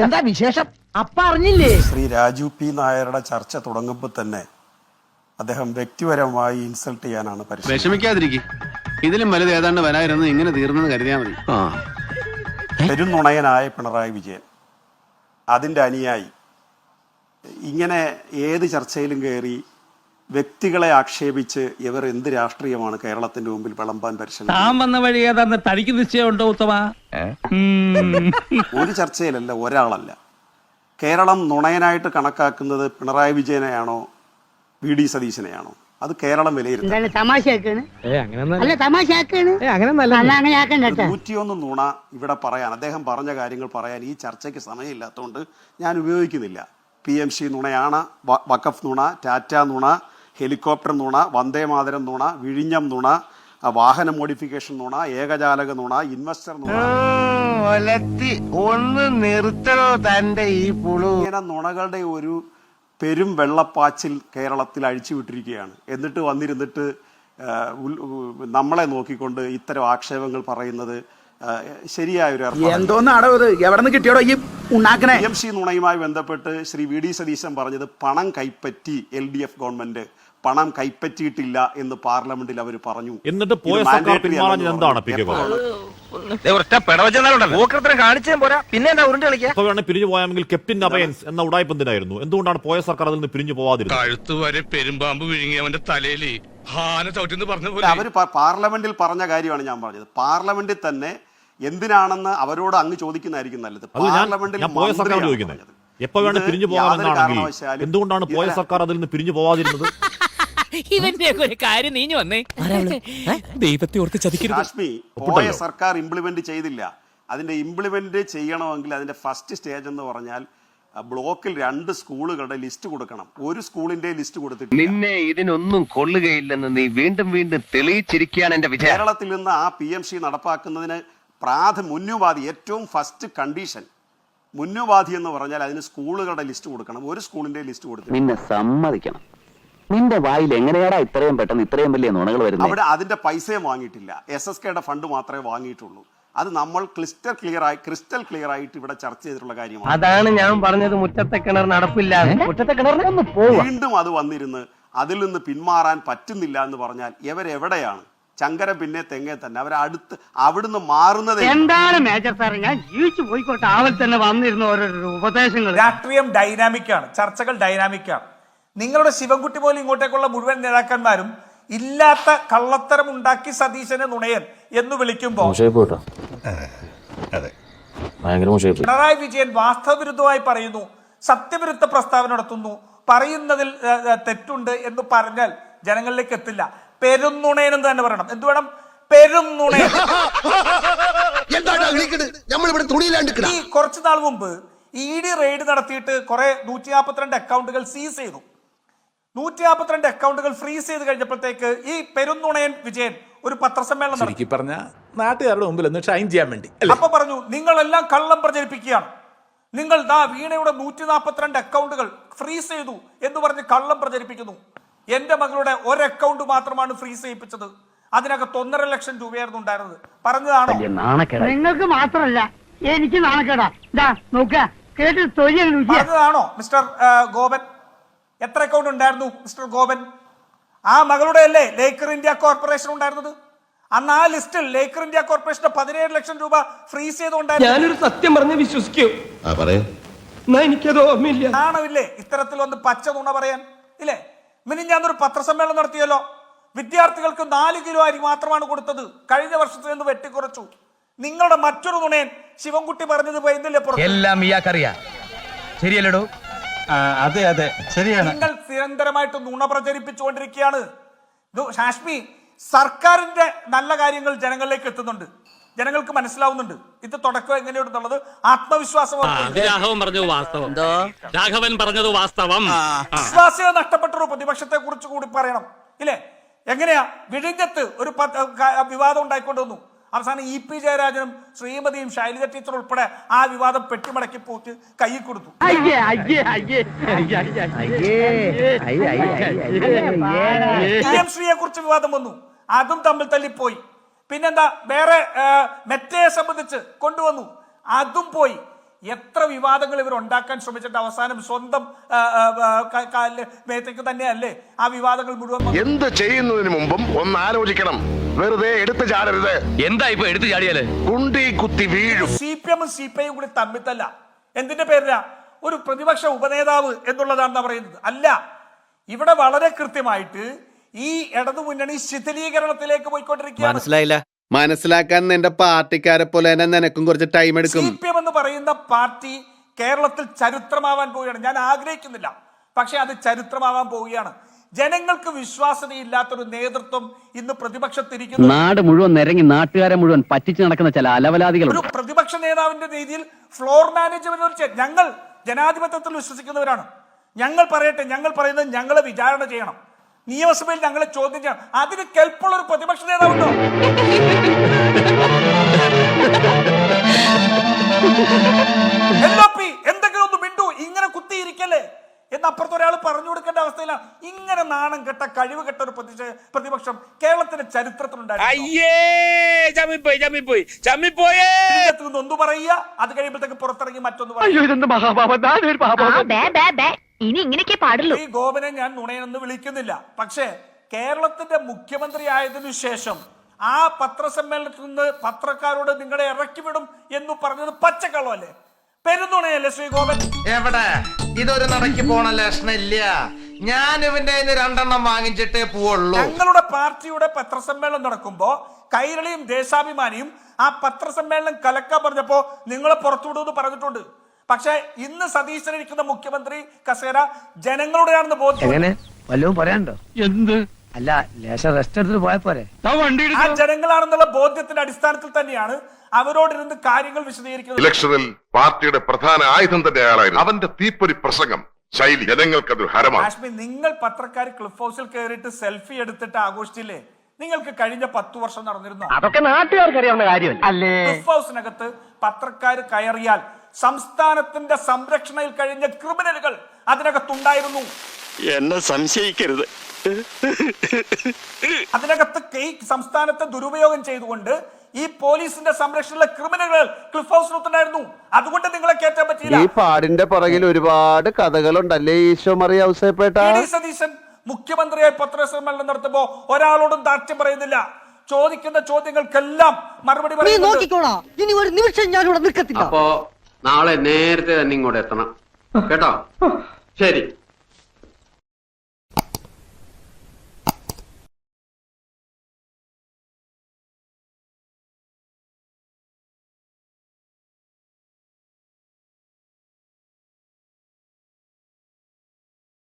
എന്താ വിശേഷം? അപ്പ അറിഞ്ഞില്ലേ? ശ്രീ രാജു പി നായരുടെ ചർച്ച തുടങ്ങുമ്പോൾ തന്നെ അദ്ദേഹം വ്യക്തിപരമായി ഇൻസൾട്ട് ചെയ്യാനാണ് പരിശ്രമിച്ചത്. വിഷമിക്കാതിരിക്കും, ഇതിലും വലുത് ഏതാണ്ട് വരായിരുന്നു. ഇങ്ങനെ തീർന്നെന്ന് കരുതിയാൽ മതി. പെരുന്നുണയനായ പിണറായി വിജയൻ, അതിൻ്റെ അനുയായി, ഇങ്ങനെ ഏത് ചർച്ചയിലും കയറി വ്യക്തികളെ ആക്ഷേപിച്ച് ഇവർ എന്ത് രാഷ്ട്രീയമാണ് കേരളത്തിന്റെ മുമ്പിൽ വിളമ്പാൻ പരിശ്രമിക്കുന്നത്? താൻ വന്ന വഴി ഏതാണ്ട് തനിക്ക് നിശ്ചയമുണ്ടോ ഉത്തമ? ഒരു ചർച്ചയിലല്ല, ഒരാളല്ല. കേരളം നുണയനായിട്ട് കണക്കാക്കുന്നത് പിണറായി വിജയനെയാണോ വി ഡി സതീശനെയാണോ? അത് കേരളം വിലയിരുത്തും. 101 നുണ ഇവിടെ പറയാൻ, അദ്ദേഹം പറഞ്ഞ കാര്യങ്ങൾ പറയാൻ ഈ ചർച്ചയ്ക്ക് സമയമില്ലാത്തതുകൊണ്ട് ഞാൻ ഉപയോഗിക്കുന്നില്ല. PMC നുണയാണ്, വഖഫ് നുണ, ടാറ്റ നുണ, ഹെലികോപ്റ്റർ നുണ, വന്ദേമാതരം നുണ, വിഴിഞ്ഞം നുണ, വാഹന മോഡിഫിക്കേഷൻ നുണ, ഏകജാലക നുണ, ഇൻവെസ്റ്റർ നുണ. ഇങ്ങനെ നുണകളുടെ ഒരു പെരും വെള്ളപ്പാച്ചിൽ കേരളത്തിൽ അഴിച്ചുവിട്ടിരിക്കുകയാണ്. എന്നിട്ട് വന്നിരുന്നിട്ട് നമ്മളെ നോക്കിക്കൊണ്ട് ഇത്തരം ആക്ഷേപങ്ങൾ പറയുന്നത് ശരിയായ ഒരു PMC നുണയുമായി ബന്ധപ്പെട്ട് ശ്രീ വി ഡി സതീശൻ പറഞ്ഞത് പണം കൈപ്പറ്റി LDF ഗവൺമെന്റ് പണം കൈപ്പറ്റിയിട്ടില്ല എന്ന് പാർലമെന്റിൽ അവർ പറഞ്ഞു. എന്നിട്ട് പോയ സർക്കാർ പിന്മാറാൻ എന്താണ് പിരിഞ്ഞു പോയാമെങ്കിൽ ക്യാപ്റ്റൻ അഭയൻസ് എന്ന ഉടായ്പ എന്തിനായിരുന്നു? എന്തുകൊണ്ടാണ് പോയ സർക്കാർ അതിൽ നിന്ന് പിരിഞ്ഞു പോവാതിരുന്നത്? കഴുത്തുവരെ പെരുമ്പാമ്പ് വിഴുങ്ങി അവന്റെ തലയിൽ അവര് പാർലമെന്റിൽ പറഞ്ഞ കാര്യമാണ് ഞാൻ പറഞ്ഞത്. പാർലമെന്റിൽ തന്നെ എന്തിനാണെന്ന് അവരോട് അങ്ങ് ചോദിക്കുന്നതായിരിക്കും നല്ലത്. പാർലമെന്റിൽ പോയ സർക്കാർ ചോദിക്കുന്നത് എപ്പോ വേണം പിരിഞ്ഞു പോകാമെന്നാണെങ്കിൽ എന്തുകൊണ്ടാണ് പോയ സർക്കാർ അതിൽ നിന്ന് പിരിഞ്ഞു പോവാതിരുന്നത്? ഇവന്റെ ഒരു കാര്യം നീഞ്ഞു വന്നേ, ദൈവത്തെ ഓർത്ത് ചതിക്കരുത്. കാശ്മീർ പോയ സർക്കാർ ഇംപ്ലിമെന്റ് ചെയ്തില്ല. അതിന്റെ ഇംപ്ലിമെന്റ് ചെയ്യണമെങ്കിൽ അതിന്റെ ഫസ്റ്റ് സ്റ്റേജ് എന്ന് പറഞ്ഞാൽ ബ്ലോക്കിൽ 2 സ്കൂളുകളുടെ ലിസ്റ്റ് കൊടുക്കണം. ഒരു സ്കൂളിന്റെ ലിസ്റ്റ് കൊടുത്തിട്ട് നിന്നെ ഇതിനൊന്നും കൊള്ളുകയില്ലെന്ന് നീ വീണ്ടും വീണ്ടും തെളിയിച്ചിരിക്കുകയാണ് എന്റെ വിചാരം. കേരളത്തിൽ നിന്ന് ആ PMC നടപ്പാക്കുന്നതിന് മുന്നുപാധി, ഏറ്റവും ഫസ്റ്റ് കണ്ടീഷൻ മുന്നുപാധി എന്ന് പറഞ്ഞാൽ അതിന് സ്കൂളുകളുടെ ലിസ്റ്റ് കൊടുക്കണം. ഒരു സ്കൂളിന്റെ ലിസ്റ്റ് കൊടുത്തിട്ട് നിന്നെ സമ്മതിക്കണം. നിന്റെ വായിൽ എങ്ങനെയാടാ ഇത്രയും പെട്ടെന്ന് ഇത്രയും വലിയ നുണകൾ വരുന്നത്? അവിടെ അതിന്റെ പൈസയും വാങ്ങിയിട്ടില്ല, SSKയുടെ ഫണ്ട് മാത്രമേ വാങ്ങിയിട്ടുള്ളൂ. അത് നമ്മൾ ക്രിസ്റ്റൽ ക്ലിയർ ആയിട്ട് ഇവിടെ ചർച്ച ചെയ്തിട്ടുള്ള കാര്യമാണ്. അതാണ് ഞാൻ പറഞ്ഞത്, മുറ്റത്തെ കിണർ നടപ്പില്ല. മുറ്റത്തെ കിണറിന് വീണ്ടും അത് വന്നിരുന്ന് അതിൽ നിന്ന് പിന്മാറാൻ പറ്റുന്നില്ല എന്ന് പറഞ്ഞാൽ ഇവരെവിടെയാണ്? ചങ്കര പിന്നെ തെങ്ങേ തന്നെ അവരടുത്ത് അവിടുന്ന് മാറുന്നത് എന്താണ് മേജർ സാറേ? ഞാൻ ജീവിച്ചു പോയിക്കോട്ടെ. ആവൽ തന്നെ വന്നിരുന്ന ഓരോ ഉപദേശങ്ങൾ. രാഷ്ട്രീയം ഡൈനാമിക്കാണ്, ചർച്ചകൾ ഡൈനാമിക്കാണ്. നിങ്ങളുടെ ശിവൻകുട്ടി പോലും ഇങ്ങോട്ടേക്കുള്ള മുഴുവൻ നേതാക്കന്മാരും ഇല്ലാത്ത കള്ളത്തരം ഉണ്ടാക്കി സതീശനെ നുണയൻ എന്ന് വിളിക്കുമ്പോൾ പിണറായി വിജയൻ വാസ്തവവിരുദ്ധമായി പറയുന്നു, സത്യവിരുദ്ധ പ്രസ്താവന നടത്തുന്നു, പറയുന്നതിൽ തെറ്റുണ്ട് എന്ന് പറഞ്ഞാൽ ജനങ്ങളിലേക്ക് എത്തില്ല. പെരുന്നുണയനെന്ന് തന്നെ പറയണം. എന്ത് വേണം? പെരുന്നുണയൻ. ഈ കുറച്ചു നാൾ മുമ്പ് ED റെയ്ഡ് നടത്തിയിട്ട് കുറെ 142 അക്കൗണ്ടുകൾ സീസ് ചെയ്തു. 142 അക്കൗണ്ടുകൾ ഫ്രീസ് ചെയ്ത് കഴിഞ്ഞപ്പോഴത്തേക്ക് ഈ പെരുന്നുണയൻ വിജയൻ ഒരു പത്രസമ്മേളനം നടത്തി. പറഞ്ഞ നാട്ടുകാരുടെ മുമ്പിൽ ഒന്ന് ഷൈൻ ചെയ്യാൻ വേണ്ടി. അപ്പൊ പറഞ്ഞു, നിങ്ങളെല്ലാം കള്ളം പ്രചരിപ്പിക്കുകയാണ്, നിങ്ങൾ വീണയുടെ 142 അക്കൗണ്ടുകൾ ഫ്രീസ് ചെയ്തു എന്ന് പറഞ്ഞ് കള്ളം പ്രചരിപ്പിക്കുന്നു. എന്റെ മകളുടെ ഒരു അക്കൗണ്ട് മാത്രമാണ് ഫ്രീസ് ചെയ്യിപ്പിച്ചത്, അതിനകത്ത് 1.5 ലക്ഷം രൂപയായിരുന്നു ഉണ്ടായിരുന്നത്. പറഞ്ഞതാണോ? നിങ്ങൾക്ക് മാത്രമല്ല എനിക്ക് നാണക്കേടാ. പറഞ്ഞതാണോ മിസ്റ്റർ ഗോപൻ? എത്ര അക്കൗണ്ട് ഉണ്ടായിരുന്നു മിസ്റ്റർ ഗോപൻ? ആ മകളുടെ അല്ലേ ലേക്കർ ഇന്ത്യ കോർപ്പറേഷൻ ഉണ്ടായിരുന്നത്? അന്ന് ആ ലിസ്റ്റിൽ ലേക്കർ ഇന്ത്യ കോർപ്പറേഷന്റെ 17 ലക്ഷം രൂപ ഫ്രീസ് ചെയ്തുകൊണ്ടായിരുന്നു. ഞാനൊരു സത്യം പറഞ്ഞ് വിശ്വസിക്കൂ, എനിക്കത് ഓർമ്മയില്ല. ആണോ ഇത്തരത്തിൽ വന്ന് പച്ച നുണ പറയാൻ? ഇല്ലേ? ഞാനൊരു പത്രസമ്മേളനം നടത്തിയല്ലോ. വിദ്യാർത്ഥികൾക്ക് 4 കിലോ അരി മാത്രമാണ് കൊടുത്തത്, കഴിഞ്ഞ വർഷത്തിൽ നിന്ന് വെട്ടിക്കുറച്ചു. നിങ്ങളുടെ മറ്റൊരു നുണയൻ ശിവൻകുട്ടി പറഞ്ഞത് എല്ലാം ഇയാൾക്കറിയാം, ശരിയല്ലടോ? അതെ അതെ ശരിയാണ്. നിങ്ങൾ നിരന്തരമായിട്ട് നുണ പ്രചരിപ്പിച്ചുകൊണ്ടിരിക്കുകയാണ്. ഹാഷ്മി, സർക്കാരിന്റെ നല്ല കാര്യങ്ങൾ ജനങ്ങളിലേക്ക് എത്തുന്നുണ്ട്, ജനങ്ങൾക്ക് മനസ്സിലാവുന്നുണ്ട്. ഇത് തുടക്കം എങ്ങനെയുണ്ടെന്നുള്ളത് വിശ്വാസ്യത നഷ്ടപ്പെട്ടൊരു പ്രതിപക്ഷത്തെ കുറിച്ച് കൂടി പറയണം. ഇല്ലേ? എങ്ങനെയാ വിഴിഞ്ഞത്ത് ഒരു വിവാദം ഉണ്ടായിക്കൊണ്ടുവന്നു. അവസാനം EP ജയരാജനും ശ്രീമതിയും ശൈലജ ടീച്ചർ ഉൾപ്പെടെ ആ വിവാദം പെട്ടിമടക്കി പോയിട്ട് കൈ കൊടുത്തു. PMCയെ കുറിച്ച് വിവാദം വന്നു, അതും തമ്മിൽ തല്ലിപ്പോയി. പിന്നെന്താ വേറെ മെറ്റയെ സംബന്ധിച്ച് കൊണ്ടുവന്നു, അതും പോയി. എത്ര വിവാദങ്ങൾ ഇവർ ഉണ്ടാക്കാൻ ശ്രമിച്ചിട്ട് അവസാനം സ്വന്തം മേത്തേക്ക് തന്നെയല്ലേ ആ വിവാദങ്ങൾ മുഴുവൻ. എന്ത് ചെയ്യുന്നതിന് മുമ്പും ഒന്ന് ആലോചിക്കണം. വെറുതെ എടുത്തു ചാടരുത്. എന്താ ഇപ്പൊ എടുത്തു ചാടിയാല് കുണ്ടി കുത്തി വീഴും. CPM ഉം CPI കൂടി തമ്മിത്തല്ല. എന്തിന്റെ പേരില? ഒരു പ്രതിപക്ഷ ഉപനേതാവ് എന്നുള്ളതാണ് പറയുന്നത്. അല്ല, ഇവിടെ വളരെ കൃത്യമായിട്ട് ഈ ഇടതുമുന്നണി ശിഥിലീകരണത്തിലേക്ക് പോയിക്കൊണ്ടിരിക്കുകയാണ്. മനസ്സിലായില്ല. മനസ്സിലാക്കാൻ എന്റെ പാർട്ടിക്കാരെ പോലെ തന്നെ നിനക്കും കുറച്ച് ടൈം എടുക്കും. CPM എന്ന് പറയുന്ന പാർട്ടി കേരളത്തിൽ ചരിത്രമാവാൻ പോവുകയാണ്. ഞാൻ ആഗ്രഹിക്കുന്നില്ല, പക്ഷെ അത് ചരിത്രമാവാൻ പോവുകയാണ്. ജനങ്ങൾക്ക് വിശ്വാസ്യതയില്ലാത്തൊരു നേതൃത്വം ഇന്ന് പ്രതിപക്ഷത്തിരിക്കുന്നു. നാട് മുഴുവൻ നിരങ്ങി നാട്ടുകാരെ മുഴുവൻ പറ്റിച്ചു നടക്കുന്ന ചില അലവലാദികൾ. ഒരു പ്രതിപക്ഷ നേതാവിന്റെ രീതിയിൽ ഫ്ലോർ മാനേജ്മെന്റ്. ഞങ്ങൾ ജനാധിപത്യത്തിൽ വിശ്വസിക്കുന്നവരാണ്. ഞങ്ങൾ പറയട്ടെ, ഞങ്ങൾ പറയുന്നത് ഞങ്ങളെ വിചാരണ ചെയ്യണം, നിയമസഭയിൽ ഞങ്ങളെ ചോദ്യം ചെയ്യണം. അതിന് കെൽപ്പുള്ള ഒരു പ്രതിപക്ഷ നേതാവുണ്ടോ? എന്തെങ്കിലും ഒന്ന് മിണ്ടു, ഇങ്ങനെ കുത്തിയിരിക്കല്ലേ എന്നപ്പുറത്ത് ഒരാൾ പറഞ്ഞു കൊടുക്കേണ്ട അവസ്ഥയിലാണ്. ഇങ്ങനെ നാണം കെട്ട കഴിവ് കെട്ട ഒരു പ്രതിപക്ഷം കേരളത്തിന്റെ ചരിത്രത്തിലുണ്ടായിരുന്നു. ഒന്ന് പറയുക, അത് കഴിയുമ്പോഴത്തേക്ക് പുറത്തിറങ്ങി മറ്റൊന്ന് പറയുക. ഇനി ഇങ്ങനെയൊക്കെ പാടുള്ളൂ. ഈ ഗോപനെ ഞാൻ നുണയെന്ന് വിളിക്കുന്നില്ല, പക്ഷേ കേരളത്തിന്റെ മുഖ്യമന്ത്രി ആയതിനു ശേഷം ആ പത്രസമ്മേളനത്തിൽ നിന്ന് പത്രക്കാരോട് നിങ്ങളെ ഇറക്കി വിടും എന്ന് പറഞ്ഞത് പച്ചക്കള്ളമല്ലേ, പെരുന്നുണയല്ലേ ശ്രീ ഗോപൻ? എവിടെ ഇതൊരു നടക്കി പോണ ലക്ഷണില്ല. ഞാൻ ഇവന്റെ 2 വാങ്ങിച്ചിട്ടേ പോവുള്ളൂ. ഞങ്ങളുടെ പാർട്ടിയുടെ പത്രസമ്മേളനം നടക്കുമ്പോ കൈരളിയും ദേശാഭിമാനിയും ആ പത്രസമ്മേളനം കലക്കാൻ പറഞ്ഞപ്പോ നിങ്ങളെ പുറത്തുവിടുമെന്ന് പറഞ്ഞിട്ടുണ്ട്. പക്ഷെ ഇന്ന് സതീശനിരിക്കുന്ന മുഖ്യമന്ത്രി കസേര ജനങ്ങളുടെയാണെന്ന് ബോധ്യം. വല്ലതും പറയാനുണ്ടോ? എന്ത്? അല്ല, ലേശം റെസ്റ്റ് എടുത്തിട്ട് പോയാ പോരെ? ആ ജനങ്ങളാണെന്നുള്ള ബോധ്യത്തിന്റെ അടിസ്ഥാനത്തിൽ തന്നെയാണ് അവരോടിരുന്ന് കാര്യങ്ങൾ വിശദീകരിക്കുന്നത്. ഇലക്ഷനിൽ പാർട്ടിയുടെ പ്രധാന ആയുധം തന്നെ അയാളായിരുന്നു. അവന്റെ തീപ്പൊരി പ്രസംഗം ശൈലി ജനങ്ങൾക്ക് അത് ഹരമാണ്. കാശ്മീർ, നിങ്ങൾ പത്രക്കാർ ക്ലിഫ് ഹൗസിൽ കയറിയിട്ട് സെൽഫി എടുത്തിട്ട് ആഘോഷിച്ചില്ലേ? നിങ്ങൾക്ക് കഴിഞ്ഞ 10 വർഷം നടന്നിരുന്നു. അതൊക്കെ നാട്ടുകാർക്ക് അറിയാവുന്ന കാര്യമല്ല അല്ലേ? ക്ലിഫ് ഹൗസിനകത്ത് പത്രക്കാർ കയറിയാൽ സംസ്ഥാനത്തിന്റെ സംരക്ഷണയിൽ കഴിഞ്ഞ ക്രിമിനലുകൾ അതിനകത്തുണ്ടായിരുന്നു. എന്നെ സംശയിക്കരുത്. അതിനകത്ത് ഈ സംസ്ഥാനത്തെ ദുരുപയോഗം ചെയ്തുകൊണ്ട് ഈ പോലീസിന്റെ സംരക്ഷണയിലെ ക്രിമിനലുകൾ ക്ലിഫ് ഹൗസിനകത്തുണ്ടായിരുന്നു. അതുകൊണ്ട് നിങ്ങളെ കയറ്റാൻ പറ്റിയില്ല. ഈ പാടിന്റെ പുറകിൽ ഒരുപാട് കഥകളുണ്ടല്ലേ ഈശോ മറിയ ഔസേപ്പേട്ട. സതീശൻ മുഖ്യമന്ത്രിയായി പത്രസമ്മേളനം നടത്തുമ്പോ ഒരാളോടും ദാർഢ്യം പറയുന്നില്ല. ചോദിക്കുന്ന ചോദ്യങ്ങൾക്കെല്ലാം മറുപടി നോക്കിക്കോളാം. ഇനി ഒരു നിമിഷം ഞാൻ ഇവിടെ നിൽക്കത്തില്ല. അപ്പോ നാളെ നേരത്തെ തന്നെ ഇങ്ങോട്ട് എത്തണം കേട്ടോ. ശരി.